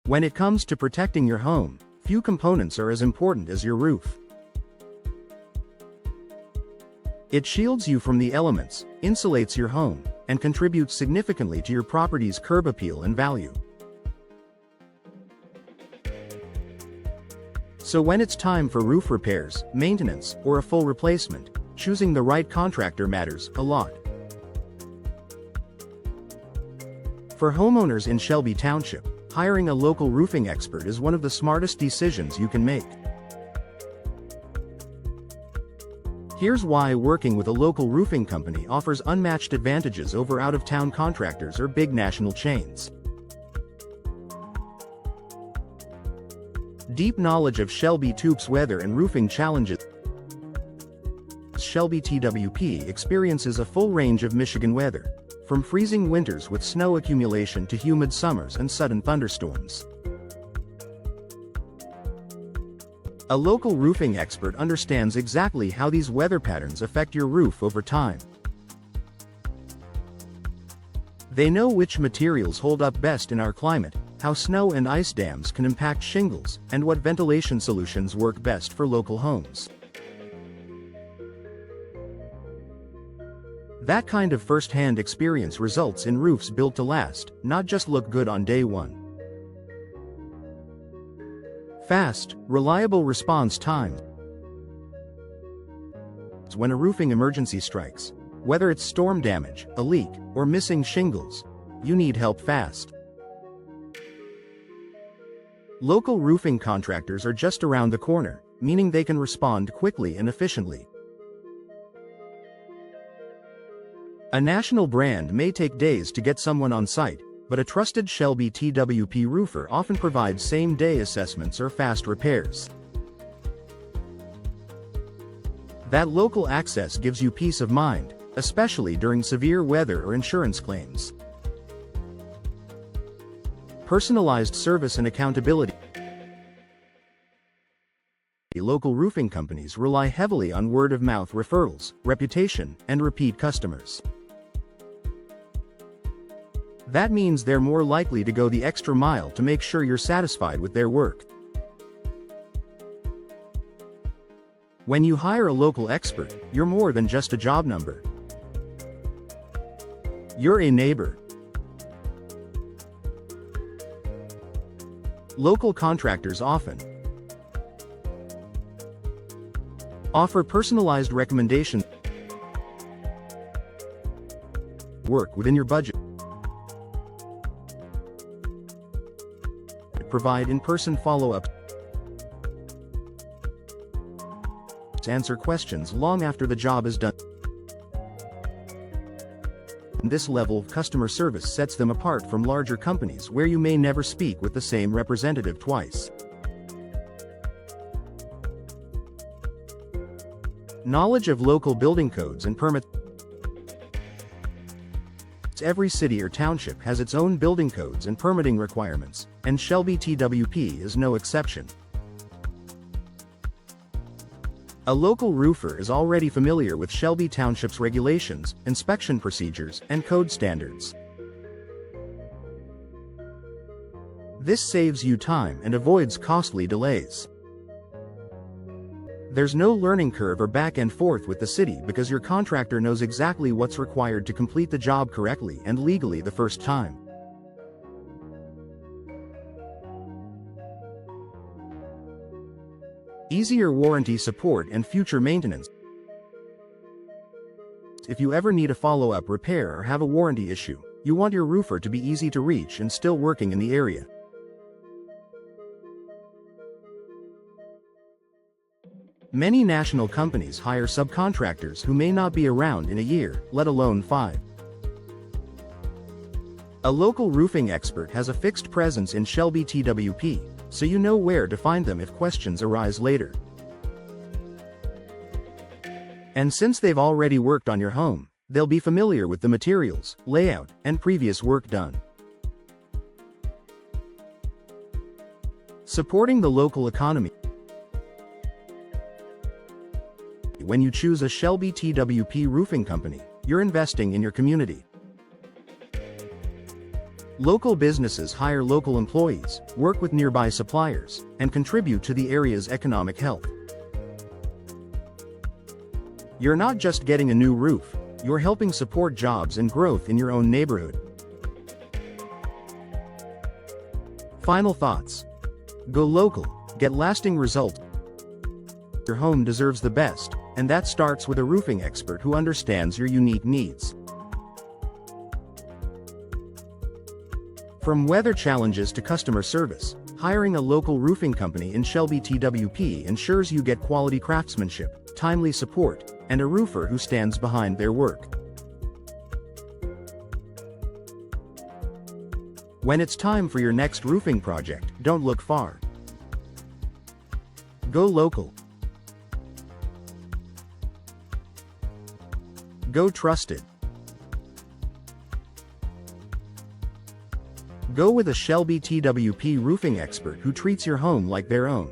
When it comes to protecting your home, few components are as important as your roof. It shields you from the elements, insulates your home, and contributes significantly to your property's curb appeal and value. So when it's time for roof repairs, maintenance, or a full replacement, choosing the right contractor matters a lot. For homeowners in Shelby Township, hiring a local roofing expert is one of the smartest decisions you can make. Here's why working with a local roofing company offers unmatched advantages over out-of-town contractors or big national chains. Deep knowledge of Shelby Twp's weather and roofing challenges. Shelby Twp experiences a full range of Michigan weather, from freezing winters with snow accumulation to humid summers and sudden thunderstorms. A local roofing expert understands exactly how these weather patterns affect your roof over time. They know which materials hold up best in our climate, how snow and ice dams can impact shingles, and what ventilation solutions work best for local homes. That kind of first-hand experience results in roofs built to last, not just look good on day one. Fast, reliable response time. When a roofing emergency strikes, whether it's storm damage, a leak, or missing shingles, you need help fast. Local roofing contractors are just around the corner, meaning they can respond quickly and efficiently. A national brand may take days to get someone on site, but a trusted Shelby Twp roofer often provides same-day assessments or fast repairs. That local access gives you peace of mind, especially during severe weather or insurance claims. Personalized service and accountability. Local roofing companies rely heavily on word-of-mouth referrals, reputation, and repeat customers. That means they're more likely to go the extra mile to make sure you're satisfied with their work. When you hire a local expert, you're more than just a job number. You're a neighbor. Local contractors often offer personalized recommendations, work within your budget, provide in-person follow-up, answer questions long after the job is done. This level of customer service sets them apart from larger companies where you may never speak with the same representative twice. Knowledge of local building codes and permits. Every city or township has its own building codes and permitting requirements, and Shelby Twp is no exception. A local roofer is already familiar with Shelby Township's regulations, inspection procedures, and code standards. This saves you time and avoids costly delays. There's no learning curve or back and forth with the city because your contractor knows exactly what's required to complete the job correctly and legally the first time. Easier warranty support and future maintenance. If you ever need a follow-up repair or have a warranty issue, you want your roofer to be easy to reach and still working in the area. Many national companies hire subcontractors who may not be around in a year, let alone 5. A local roofing expert has a fixed presence in Shelby Twp, so you know where to find them if questions arise later. And since they've already worked on your home, they'll be familiar with the materials, layout, and previous work done. Supporting the local economy. When you choose a Shelby Twp roofing company, you're investing in your community. Local businesses hire local employees, work with nearby suppliers, and contribute to the area's economic health. You're not just getting a new roof, you're helping support jobs and growth in your own neighborhood. Final thoughts. Go local, get lasting results. Your home deserves the best, and that starts with a roofing expert who understands your unique needs. From weather challenges to customer service, hiring a local roofing company in Shelby Twp ensures you get quality craftsmanship, timely support, and a roofer who stands behind their work. When it's time for your next roofing project, don't look far. Go local. Go trusted. Go with a Shelby Twp roofing expert who treats your home like their own.